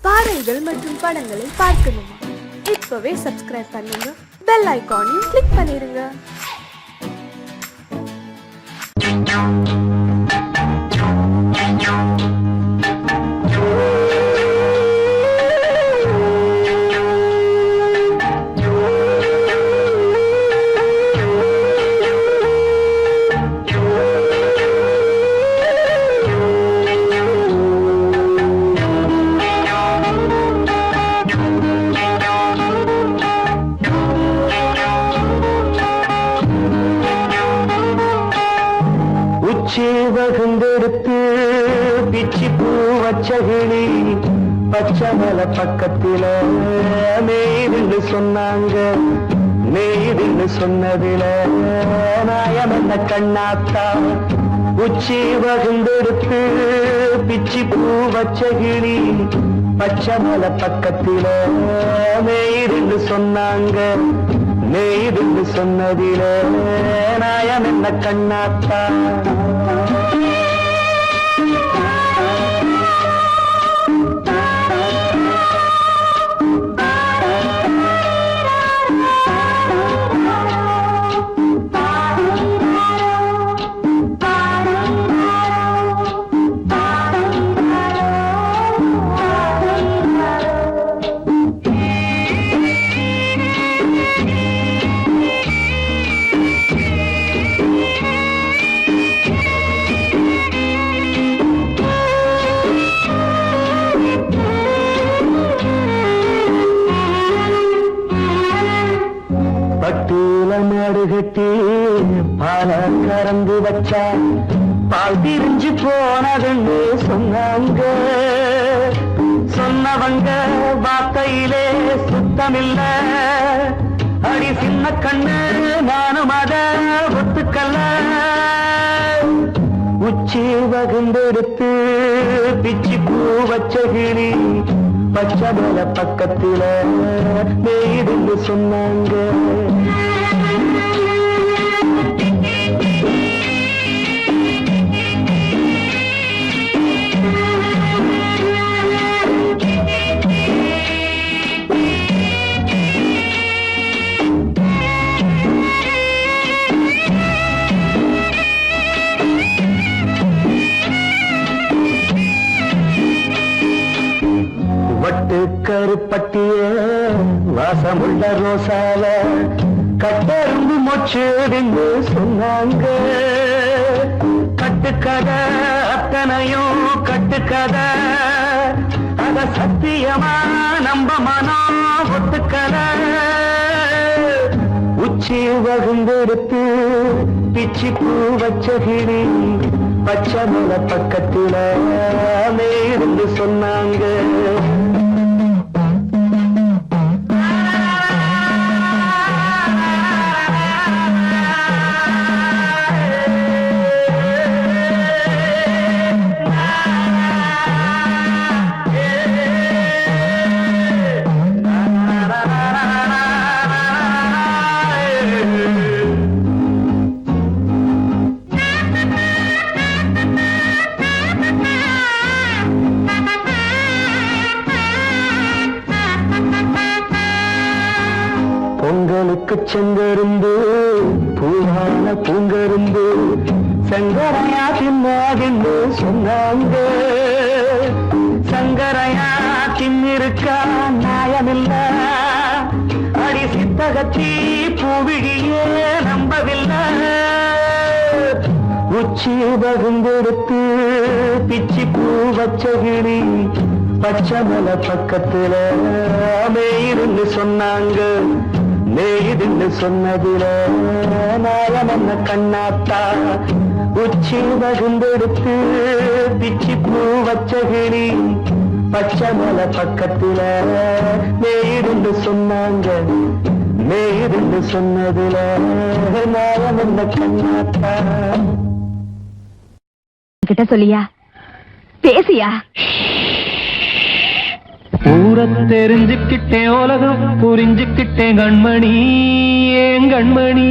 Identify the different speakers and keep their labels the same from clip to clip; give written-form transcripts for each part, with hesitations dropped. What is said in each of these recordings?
Speaker 1: பாடல்கள் மற்றும் படங்களை பார்க்கணுமா? இப்பவே சப்ஸ்கிரைப் பண்ணுங்க, பெல் ஐகானையும் கிளிக் பண்ணிருங்க.
Speaker 2: வகுந்தெடுத்து பிச்சி பூ வச்சகிளி பச்சை மலை பக்கத்தில மேய்துன்னு சொன்னாங்க. மேய்துன்னு சொன்னதில நாயம் என்ன கண்ணாத்தா. உச்சி வகுந்தெடுத்து பிச்சி பூ வச்சகிளி பச்சை மலை பக்கத்தில மேய்துன்னு சொன்னாங்க. மேய்துன்னு சொன்னதில நாயம் என்ன கண்ணாத்தா. பட்டியல மாடு கட்டி பால கறந்து வச்சா பால் திரிஞ்சு போனதுன்னு சொன்னாங்க. சொன்னவங்க வார்த்தையிலே சுத்தமில்ல. அடி சின்ன கண்ணு நானும் அத ஒத்துக்கல்ல. உச்சி வகுந்தெடுத்து பிச்சி பூ வச்சகிளி பச்சை மலை பக்கத்தில மேய்துன்னு சொன்னாங்க. வட்டு கருப்பட்டிய வாசமுள்ள ரோசால கட்டெரும்பு மொச்சுன்னு சொன்னாங்க. கட்டுக்கதை அத்தனையும் கட்டுக்கதை, அத சத்தியமா நம்ப மனம் ஒத்துக்கதை. உச்சி வகுந்தெடுத்து பிச்சி பூ வச்சகிளி பச்சை மலை பக்கத்தில மேய்துன்னு சொன்னாங்க. பொங்கலுக்கு செங்கருந்து பூவான பூங்கருந்து சங்கரையா தின்னாதின்னு சொன்னாங்க. சங்கரையா தின்னிருக்கா நியாயமில்ல. அடி சித்தகத்தி பூவிழியே நம்பவில்லை. உச்சி வகுந்தெடுத்து பிச்சி பூ வச்சகிளி பச்சை மலை பக்கத்தில மேய்துன்னு சொன்னாங்க. மேய்துன்னு சொன்னதில நாயம் என்ன கண்ணாத்தா. உச்சி வகுந்தெடுத்து பிச்சி பூ வச்சகிளி பச்சை மலை பக்கத்தில மேய்துன்னு சொன்னாங்க. மேய்துன்னு சொன்னதில நாயம் என்ன கண்ணாத்தா.
Speaker 3: கிட்ட சொல்லியா பேசியா?
Speaker 2: ஊரை தெரிஞ்சுக்கிட்டேன், உலகம் புரிஞ்சுக்கிட்டேன் கண்மணி. ஏன் கண்மணி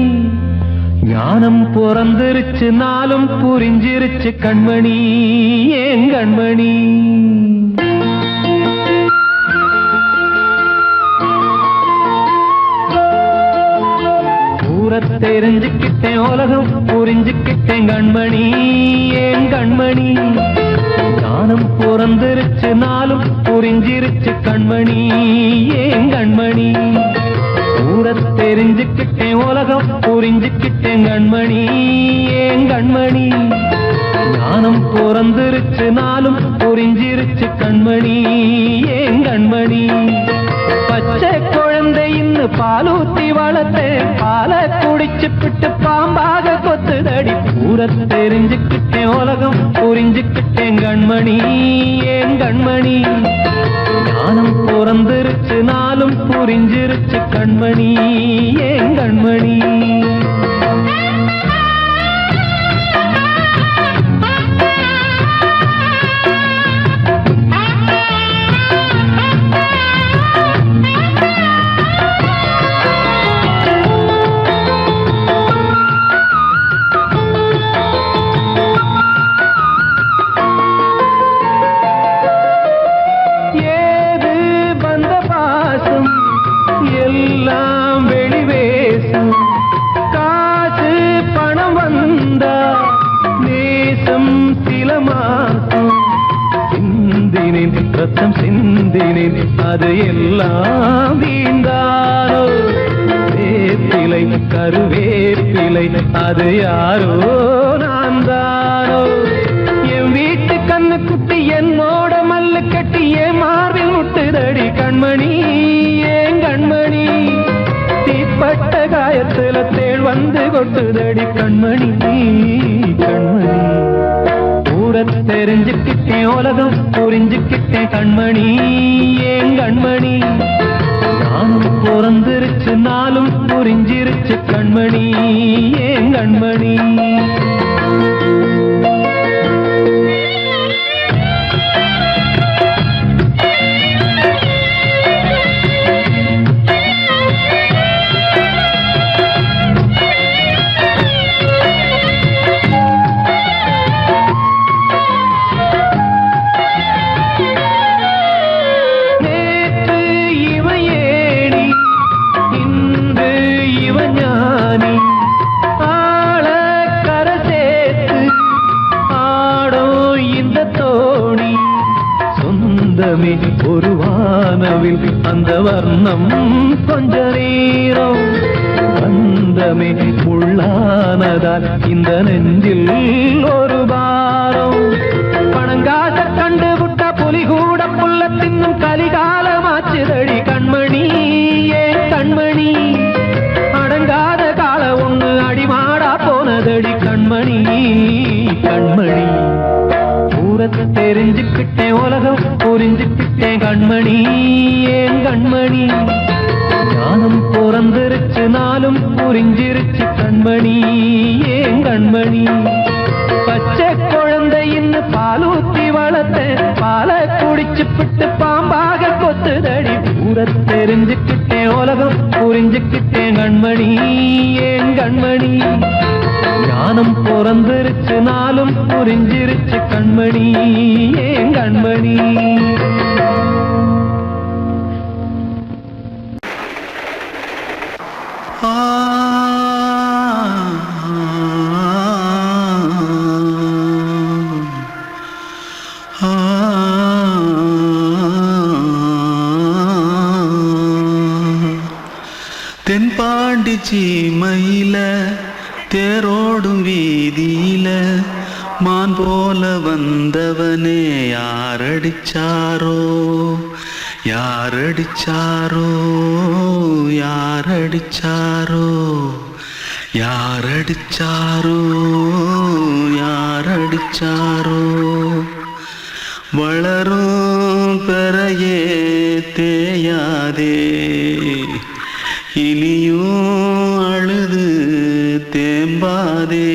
Speaker 2: ஞானம் பிறந்திருச்சு, நாளும் புரிஞ்சிருச்சு கண்மணி. ஏன் கண்மணி தெரிஞ்சுக்கிட்டேன் உலகம் புரிஞ்சுக்கிட்டேன் கண்மணி ஏன் கண்மணி ஞானம் பிறந்திருச்சு நாளும் புரிஞ்சிருச்சு கண்மணி ஏன் கண்மணி ஊர தெரிஞ்சுக்கிட்டேன் உலகம் புரிஞ்சுக்கிட்டேன் கண்மணி ஏன் கண்மணி ஞானம் பிறந்திருச்சு நாளும் புரிஞ்சிருச்சு கண்மணி ஏன் கண்மணி பச்சை குழந்தை இன்னும் பாலூத்தி வளர்த்தேன் பாலை குடிச்சு பிட்டு பாம்பாக கொத்துதடி ஊர தெரிஞ்சுக்கிட்டேன் உலகம் புரிஞ்சுக்கிட்டேன் கண்மணி ஏன் கண்மணி ஞானம் பிறந்திருச்சு நாளும் புரிஞ்சிருச்சு கண்மணி ஏன் கண்மணி எல்லாம் வெளிவேசம் காசு பணம் வந்தா நேசம் சில மாசம் சிந்தினேன் ரத்தம் சிந்தினேன் அது எல்லாம் வீந்தாரோ வேப்பிலை கருவேப்பிலை அது யாரோ நான் தானோ என் வீட்டு கண்ணு குட்டி என்னோட மல்லு கட்டி என் மார்பில் முட்டுதடி கண்மணி ஏன் கண்மணி தீப்பட்ட காயத்துல தேள் வந்து கொட்டுதடி கண்மணி கண்மணி ஊர தெரிஞ்சுக்கிட்டேன் உலகம் புரிஞ்சுக்கிட்டேன் கண்மணி ஏன் கண்மணி நானும் பிறந்திருச்சு நாளும் புரிஞ்சிருச்சு கண்மணி ஏன் கண்மணி ஒரு வானவில் அந்த வர்ணம் கொஞ்ச நேரம் வந்தமே உள்ளானதால் இந்த நெஞ்சில் ஒரு பாரம் பணங்காச கண்டு விட்ட புலி கூட புல்ல தின்னும் கலிகாலமாச்சுதடி கண்மணி ஏன் கண்மணி அடங்காத கால ஒண்ணு அடிமாடா போனதடி கண்மணி கண்மணி தெரிஞ்சுக்கிட்டேன் உலகம் புரிஞ்சுக்கிட்டேன் கண்மணி ஏன் கண்மணி ஞானம் பிறந்திருச்சு நாளும் புரிஞ்சிருச்சு கண்மணி ஏன் கண்மணி பச்சை குழந்தை இன்னும் பாலூத்தி வளர்த்தேன் பாலை குடிச்சு பிட்டு பாம்பாக கொத்துதடி ஊர தெரிஞ்சுக்கிட்டேன் உலகம் புரிஞ்சுக்கிட்டேன் கண்மணி ஏன் கண்மணி ஞானம் பிறந்திருச்சு நாளும் புரிஞ்சிருச்சு கண்மணி ஏன் கண்மணி
Speaker 4: தென்பாண்டி சீமையில தேரோடும் வீதியில மான் போல வந்தவனே யாரடிச்சாரோ யாரடிச்சாரோ யாரடிச்சாரோ யாரடிச்சாரோ யாரடிச்சாரோ வளரும் பெறையே தேயாதே இனியும் அழுது தேம்பாதே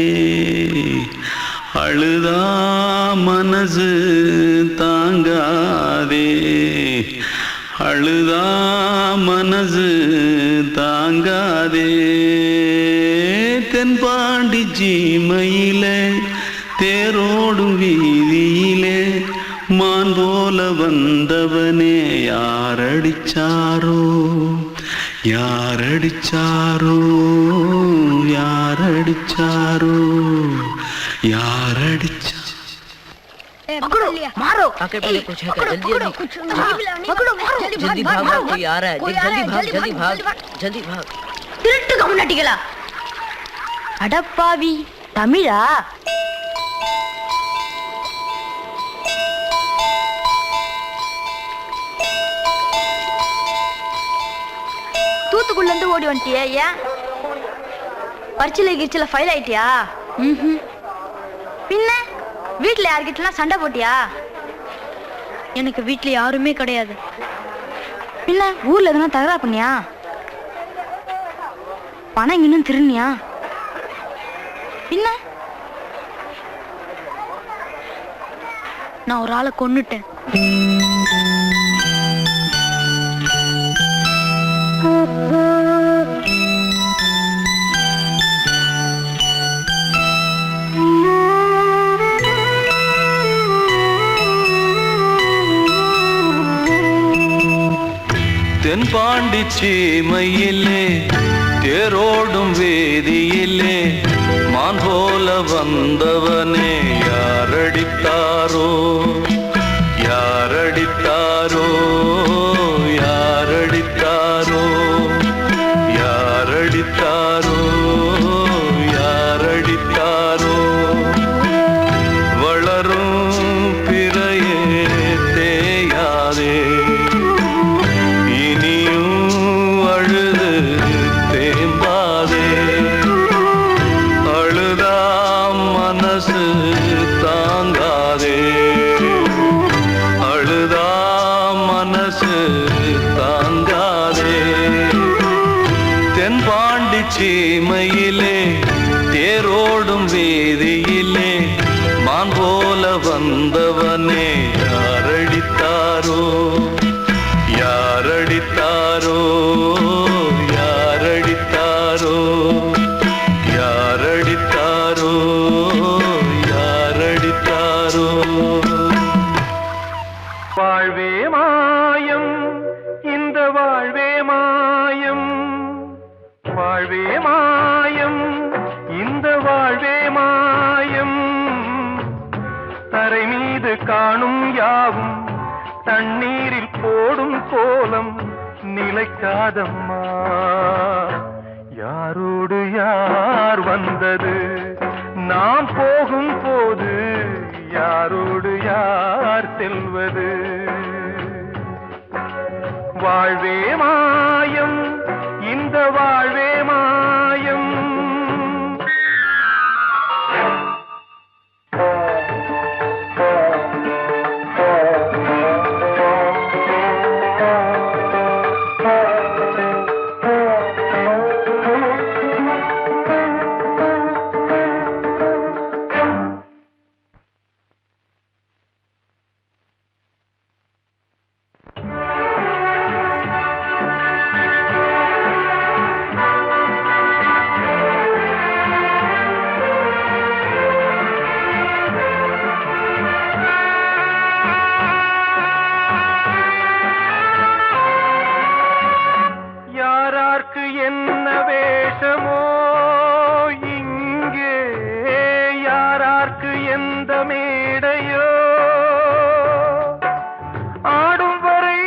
Speaker 4: அழுதா மனசு தாங்காதே அழுதா மனசு தாங்காதே தென்பாண்டி சீமையிலே தேரோடும் வீதியிலே மான் போல வந்தவனே யாரடிச்சாரோ யாரடிச்சாரோ யாரடிச்சாரோ யாரடிச்சா
Speaker 5: मारो आके पहले कुछ है क्या जल्दी जल्दी जल्दी भाग भाग कोई आ रहा है जल्दी भाग जल्दी भाग திருட்டு கம்முனட்டிகளா அடப்பாவி தமிழா தூத்துக்குள்ள இருந்து ஓடி வந்துட்டியா ஏன் பரிச்சையில கிரிச்சல ஃபைல் ஆயிட்டியா பின்ன வீட்டுல யார்கிட்டலாம் சண்டை போட்டியா எனக்கு வீட்டுல யாருமே கிடையாது பின்ன ஊர்ல எதுனா தகராறு பண்ணியா பணம் இன்னும் திருநியா பின்ன நான் ஒரு ஆளை கொன்னுட்டேன்
Speaker 4: தென்பாண்டி சீமையிலே தேரோடும் வேதியிலே மான் போல வந்தவனே யாரடித்தாரோ யாரடித்தாரோ யாரடித்தாரோ யாரடித்தாரோ யாரடித்தாரோ வளரும் பிறையே தேயாதே சீமையிலே தேரோடும் வேதியிலே மான் போல வந்தவனே யாரடித்தாரோ யாரடித்தாரோ யாரடித்தாரோ யாரடித்தாரோ யாரடித்தாரோ வாழ்வே மாயம் இந்த வாழ்வே மாயம் வாழ்வே மாயம் இந்த வாழ்வே மாயம் தரை மீது காணும் யாவும் தண்ணீரில் போடும் கோலம் நிலைக்காதம்மா யாரோடு யார் வந்தது நாம் போகும் போது யாரோடு யார் செல்வது வாழ்வே மாயம் இந்த வாழ்வே மாயம் என்ன வேஷமோ இங்கே யாரார்க்கு எந்த மேடையோ ஆடும் வரை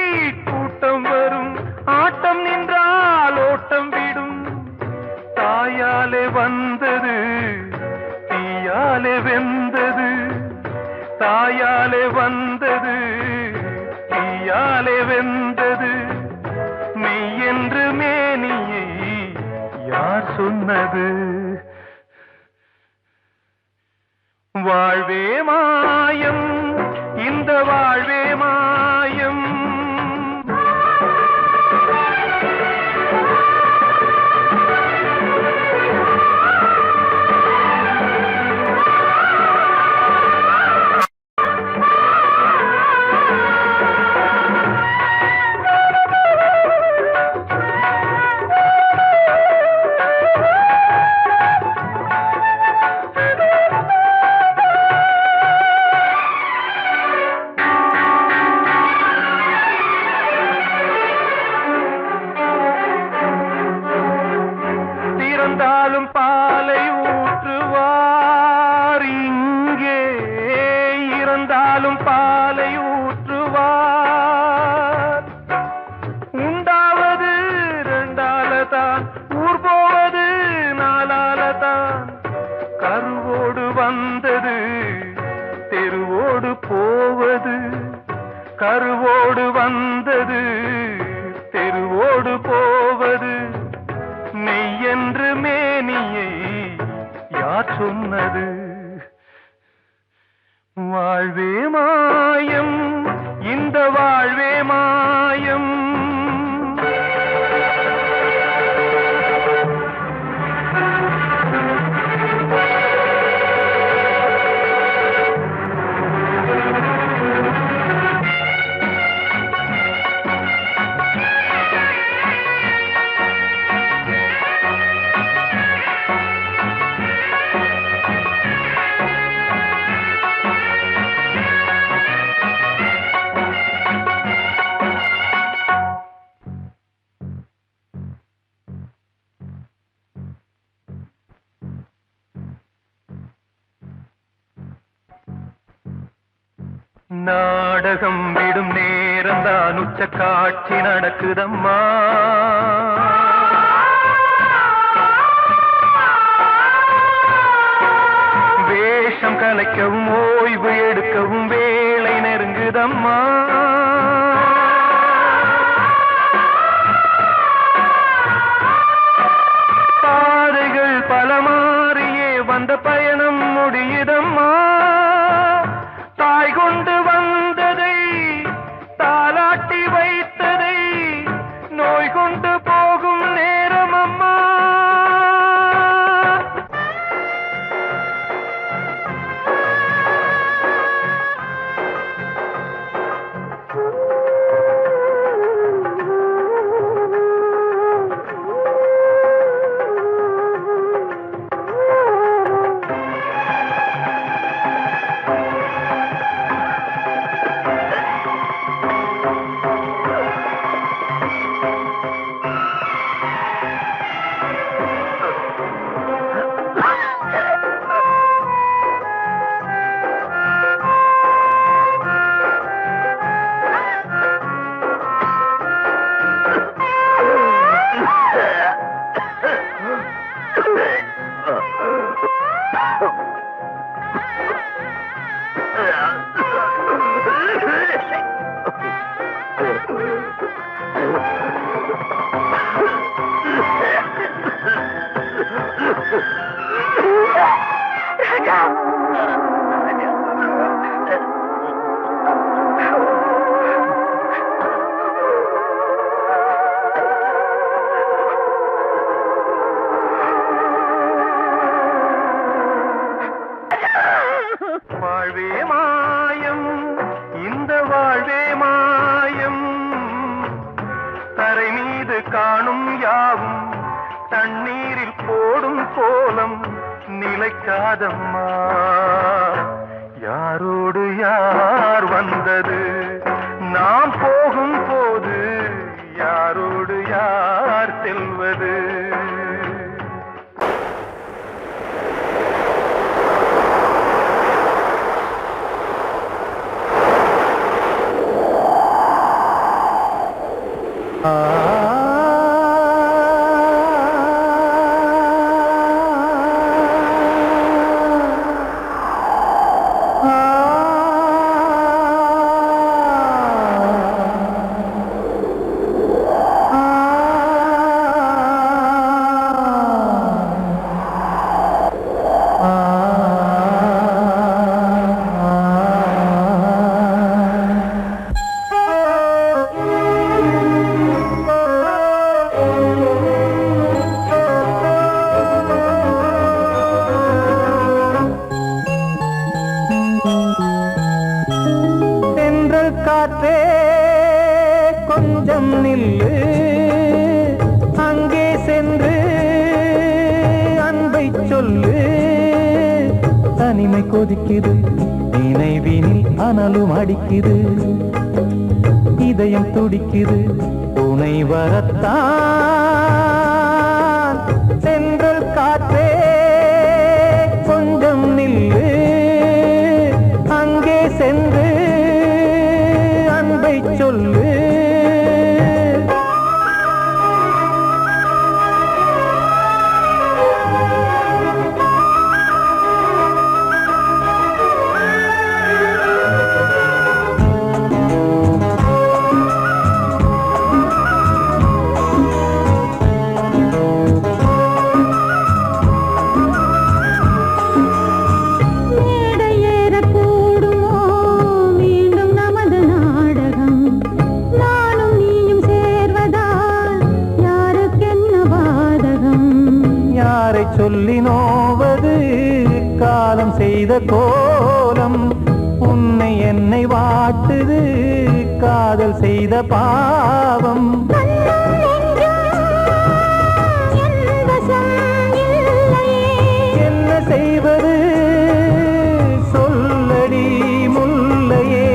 Speaker 4: கூட்டம் வரும் ஆட்டம் நின்றால் ஓட்டம் விடும் தாயாலே வந்தது தீயாலே வெந்தது தாயாலே வந்தது தீயாலே வெந்தது மெய் என்று மேனியை யார் சொன்னது வாழ்வே மாயம் இந்த வாழ்வே மாயம் மாயம் நாடகம் விடும் நேரம்தான் உச்ச காட்சி நடக்குதம்மா வேஷம் கலைக்கவும் ஓய்வு எடுக்கவும் வேலை நெருங்குதம்மா பாதைகள் பல மாறியே வந்த பயணம் முடியுதம்மா தாய் கொண்டு வந்ததை தாலாட்டி வைத்ததை நோய் கொண்டு போகும் நேரம் அம்மா வாழ்வே மாயம் இந்த வாழ்வே மாயம் தரை மீது காணும் யாவும் தண்ணீரில் போடும் கோலம் நிலைக்காதம்மா யாரோடு யார் வந்தது நாம் போகும் போது யாரோடு யார் செல்வது காற்றே கொஞ்சம் நில்லு அங்கே சென்று அன்பை சொல்லு தனிமை கொதிக்குது நினைவினில் அனலும் அடிக்குது இதயம் துடிக்குது துணை வரத்தான் சென்றல் காற்றே கொஞ்சம் நில்லு அங்கே சென்று சொல்லு சொல்லி நோவது காலம் செய்த கோலம். உன்னை என்னை வாட்டுது காதல் செய்த பாவம். என்ன செய்வது சொல்லடி முல்லையே.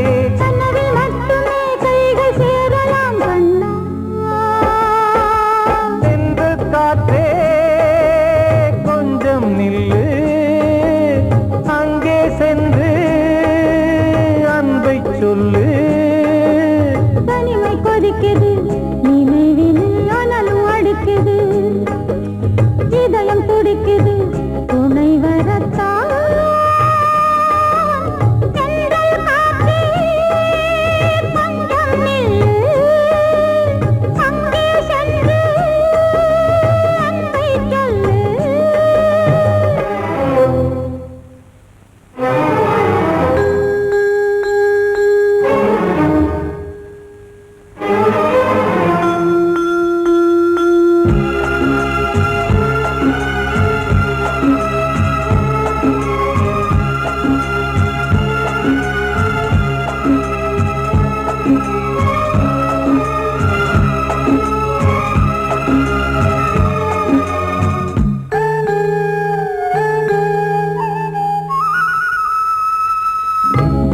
Speaker 4: சென்று காற்றே கொஞ்சம் நில்லு, அங்கே சென்று அன்பை சொல்லு.
Speaker 6: தனிமை கொதிக்குது நினைவில் ஆனாலும் அடிக்குது, இதயம் துடிக்குது துணை வரத்தான். தென்றல் காற்றே கொஞ்சம் நில்லு, அங்கே சென்று அன்பை சொல்லு.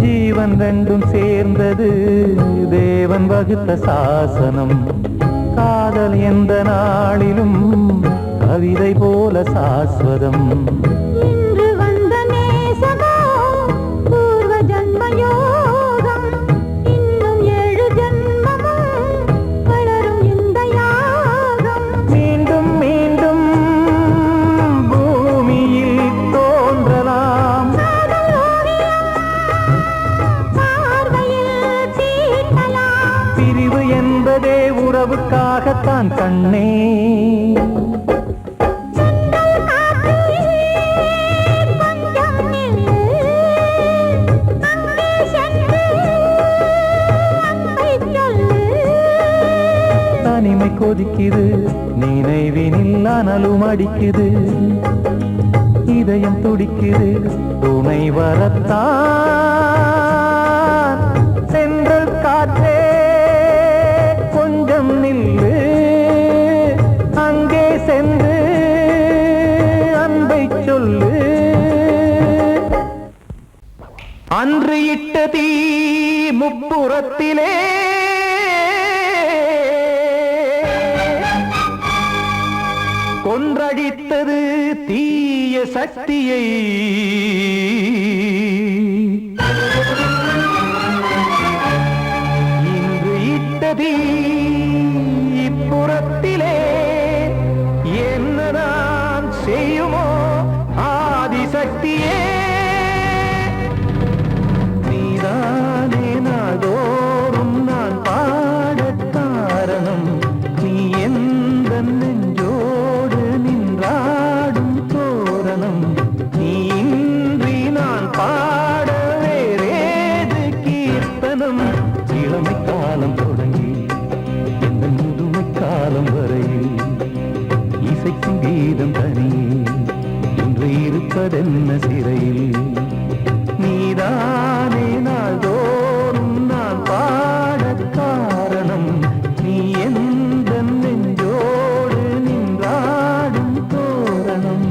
Speaker 4: ஜீவன் ரெண்டும் சேர்ந்தது தேவன் வகுத்த சாசனம். காதல் எந்த நாளிலும் கவிதை போல சாஸ்வதம்.
Speaker 6: இன்று வந்த நேசமோ பூர்வ ஜன்ம யோகம், இன்னும் 7 ஜன்மமும் வளரும் இந்த யாகம்.
Speaker 4: மீண்டும் மீண்டும் பூமியில் தோன்றலாம்.
Speaker 6: காதல் ஓவியம் பார்வையில் தீட்டலாம்.
Speaker 4: பிரிவு என்பதே உறவுக்காகத்தான் கண்ணே.
Speaker 6: தென்றல் காற்றே கொஞ்சம் நில்லு, அங்கே சென்று அன்பை சொல்லு.
Speaker 4: தனிமை கொதிக்குது நினைவினில் அனலும் அடிக்குது, இதயம் துடிக்குது துணை வரத்தான். சென்றல் காற்றே கொஞ்சம் நில்லு, அங்கே சென்று அன்பை சொல்லு. அன்று இட்ட தீ முப்புறத்திலே கொன்றடித்தது தீய சக்தியை. இன்று இட்டதீ இப்புறத்திலே என்னதான் செய்யுமோ ஆதிசக்தியே. நீதானே நாள்தோறும் நான் பாடக் காரணம், நீ எந்த நெஞ்சோடு நின்றாடும் தோரணம். நீ இன்றி நான் பாட வேறேது கீர்த்தனம். இளமை காலம் தொடங்கி இந்த முதுமை காலம் வரையில் இசைக்கும் கீதம் தனியே இன்று இருப்பதென்ன சிறையில். நீதானே நாள்தோறும் நான் பாடக் காரணம், நீ எந்த நெஞ்சோடு நின்றாடும் தோரணம்.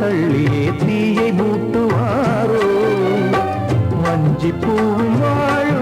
Speaker 4: தள்ளியே தீயை மூட்டுவாரோ வஞ்சி பூவும் வாழும்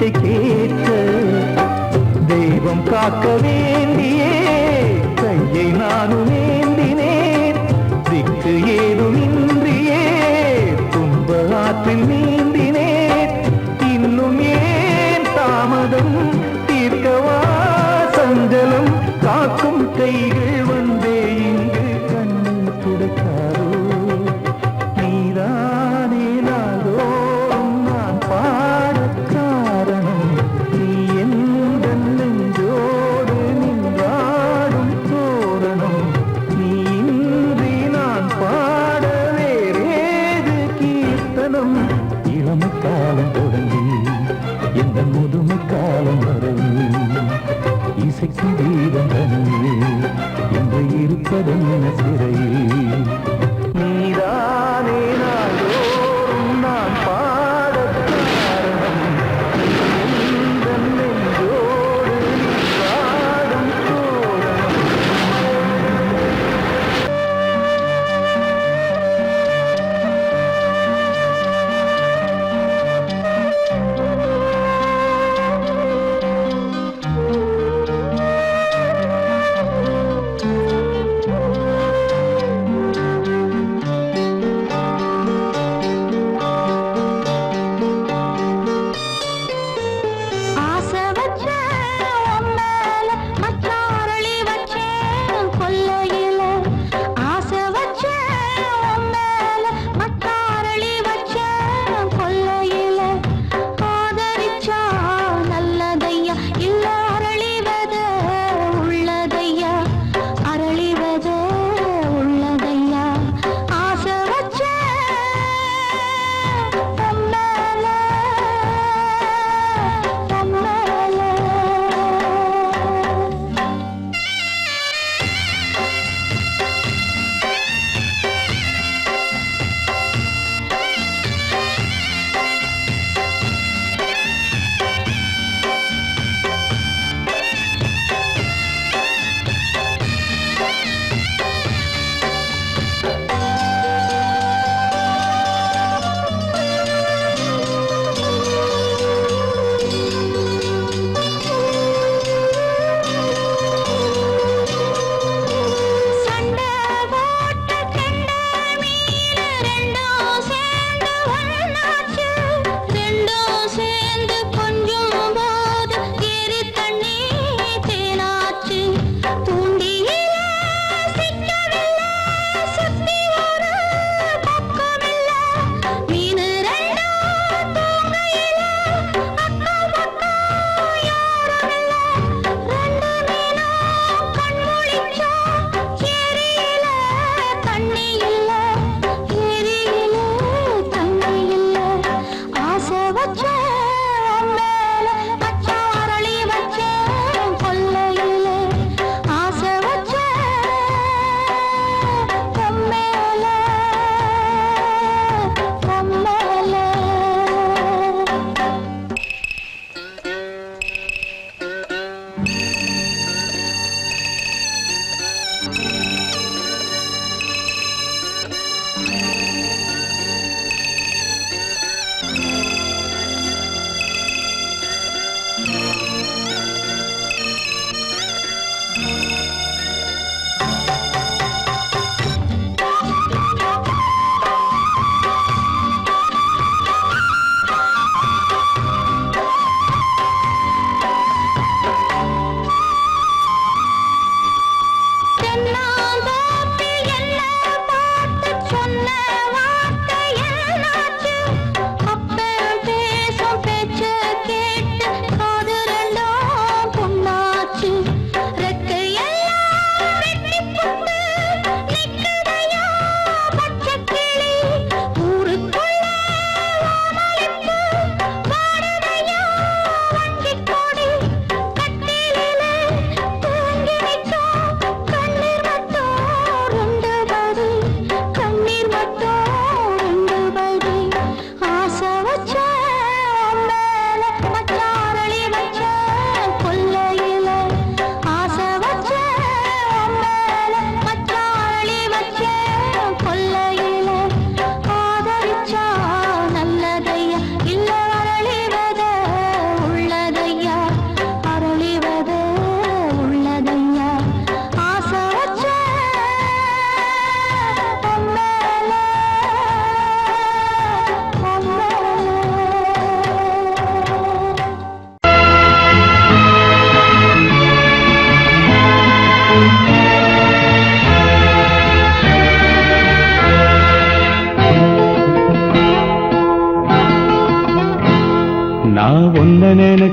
Speaker 4: பிச்சை கேட்க தெய்வம் காக்க வேண்டியே கையை நானும் ஏந்தினேன் திக்கு ஏதுமின்றியே துன்ப ஆற்றில் நீந்தினேன் இன்னும் ஏன் தாமதம் தீர்க்கவா சஞ்சலம் காக்கும் கைகள் வந்தே இங்கு கண்ணீர் துடைக்காரோ நீதானே நாளோறும் நான் பாடக் காரணம் நீ எந்த நெஞ்சோடு நின்றாடும் தோரணம் நீ இன்றி நான் பாட வேறேது கீர்த்தனம் இளமை காலம் தொடங்கி எந்த முதுமை காலம் வரையில் இசைக்கு தீபம் தனியே என்று இருப்பதென்ன சிறையில் நீதானே நாளோறும் நான் பாடக் காரணம் நீ எந்த நெஞ்சோடு நின்றாடும் தோரணம்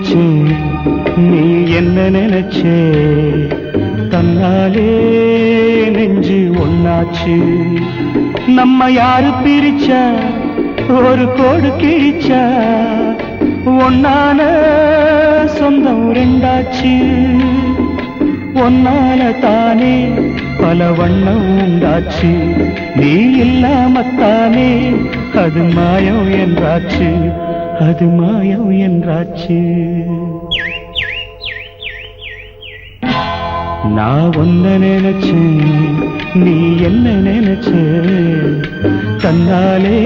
Speaker 4: நினைச்சேன் நீ என்ன நினைச்சே தன்னாலே நெஞ்சு ஒன்னாச்சு நம்ம யாரு பிரிச்சா ஒரு கோடு கிழிச்சா ஒன்னான சொந்தம் ரெண்டாச்சு ஒன்னால தானே பல வண்ணம் உண்டாச்சு நீ இல்லாமத்தானே அது மாயம் என்றாச்சு அது மாயம் என்றாச்சு நான் ஒன்ன நினைச்சேன் நீ என்ன நினைச்ச தன்னாலே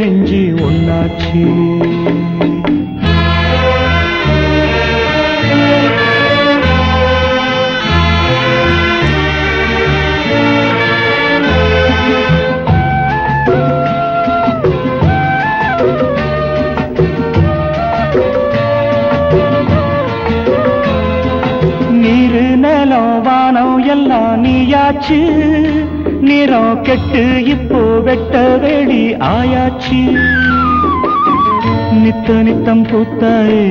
Speaker 4: நெஞ்சு ஒன்னாச்சு எல்லாம் நீயாச்சு நிறம் கெட்டு இப்போ வெட்ட வெளி ஆயாச்சு நித்த நித்தம் பூத்தாயே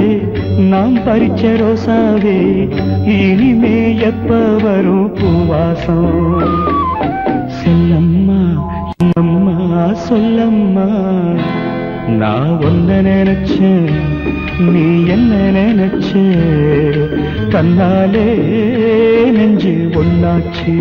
Speaker 4: நாம் பறிச்ச ரோசாவே இனிமே எப்ப வரும் பூவாசம் செல்லம்மா அம்மா சொல்லம்மா நான் ஒன்ன நினைச்சேன் நீ என்ன நினைச்ச தன்னாலே நெஞ்சு ஒன்னாச்சு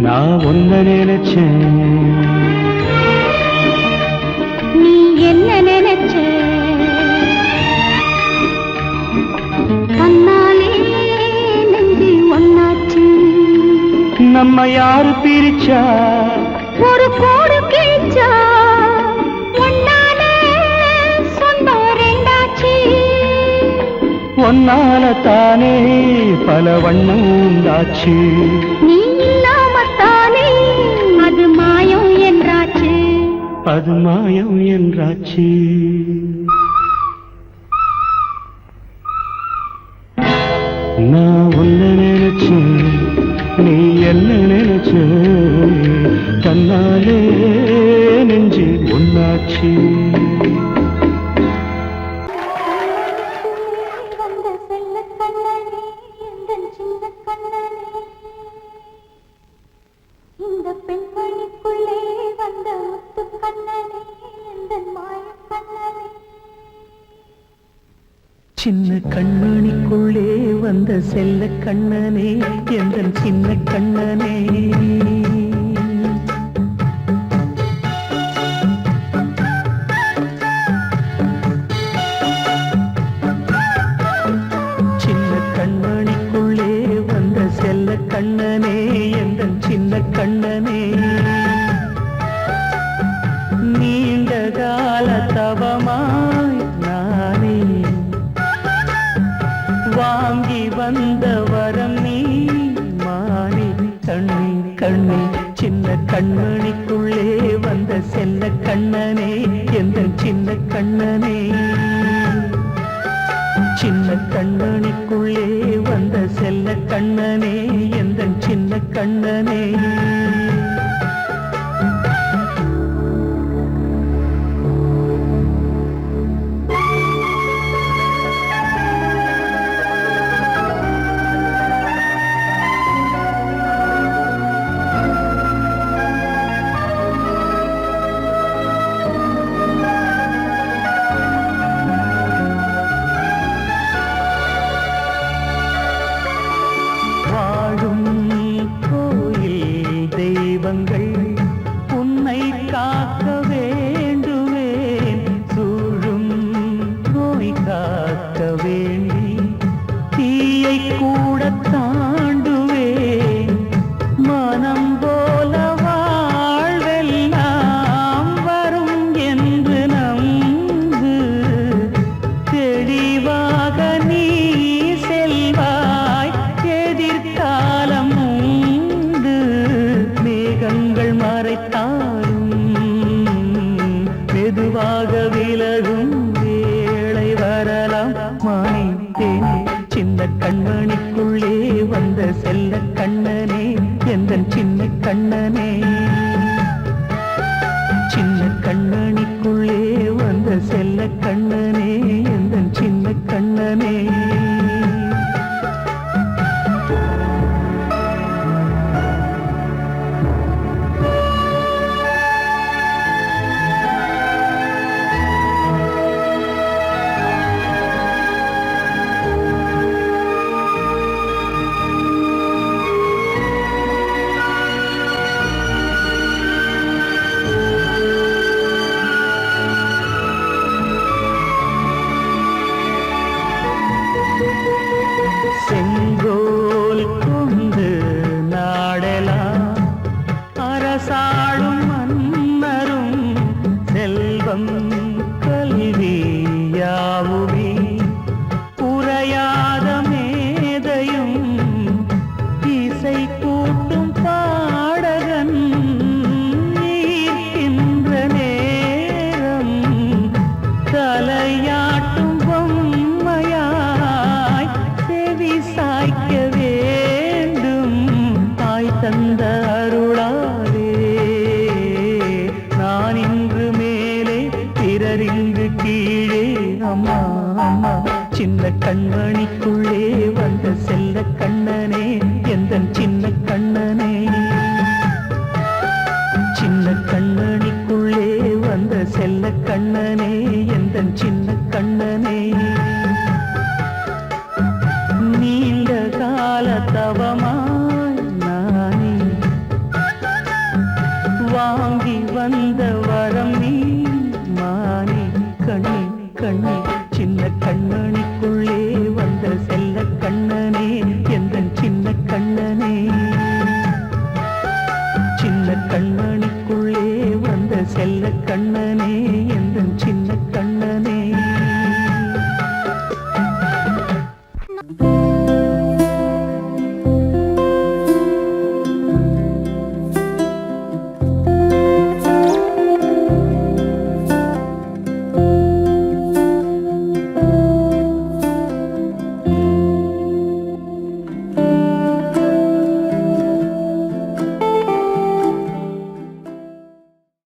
Speaker 4: நான் ஒன்ன நினைச்சேன்
Speaker 6: நீ என்ன நினைச்ச தன்னாலே நெஞ்சு ஒன்னாச்சு
Speaker 4: நம்ம யாரு பிரிச்சா
Speaker 6: ஒரு கோடு கிழிச்சா ஒன்னாலே சொந்தம் ரெண்டாச்சு
Speaker 4: ஒன்னால தானே பல வண்ணம் உண்டாச்சு
Speaker 6: நீ இல்லாமத்தானே அது மாயம் என்றாச்சு
Speaker 4: அது மாயம் என்றாச்சு நான் ஒன்ன நினைச்சேன் நீ என்ன நினைச்ச தன்னாலே நெஞ்சு ஒன்னாச்சு
Speaker 6: இந்த பெண்மணிக்குள்ளே வந்த முத்து கண்ணனே இந்த மாய கண்ணனே
Speaker 4: சின்ன கண்மணிக்குள்ளே வந்த செல்ல கண்ணனே எந்தன் சின்ன கண்ணனே சின்ன கண்மணிக்குள்ளே வந்த செல்ல கண்ணனே எந்தன் சின்ன கண்ணனே நீண்டதா தவமாய் நானே வாங்கி வந்த வரம் நீ மானே கண்ணே கண்ணே சின்ன கண்மணிக்குள்ளே வந்த செல்ல கண்ணனே எந்த சின்ன கண்ணனே சின்ன கண்ணனுக்குள்ளே வந்த செல்ல கண்ணனே எந்த சின்ன கண்ணனே உன்னை காக்க வேண்டுவேன் சூழும் நோய் காக்க வேண்டி தீயை கூட தாண்டுவேன் மனம் போல வாழ்வெல்லாம் வரும் என்று நம்பு தெளிவாக நீ செல்வாய் எதிர்காலம் மேகங்கள் மறைத்தாலும் மெதுவாக விலகும் வேளை வரலாம் மானேன் சின்ன கண்மணிக்குள்ளே வந்த செல்ல கண்ணனே எந்த சின்ன கண்ணனே சின்ன கண்மணிக்குள்ளே வந்த செல்ல கண்ணனே எந்த சின்ன கண்ணனே செங்கோல் கொண்டு நாடலாம் அரசாளும் மன்னரும் செல்வம் கல்வி யாவுமே உரையாத மேதையும் இசை கூட்டும் பாடகன் ஈர்க்கின்ற நேரம் தலையாட்டும் பொம்மையாய் செவி சாய்க்க வேண்டும் தாய் தந்த அருளாலே நான் இன்று மேலே பிறர் இங்கு கீழே அம்மா அம்மா சின்ன கண்மணிக்குள்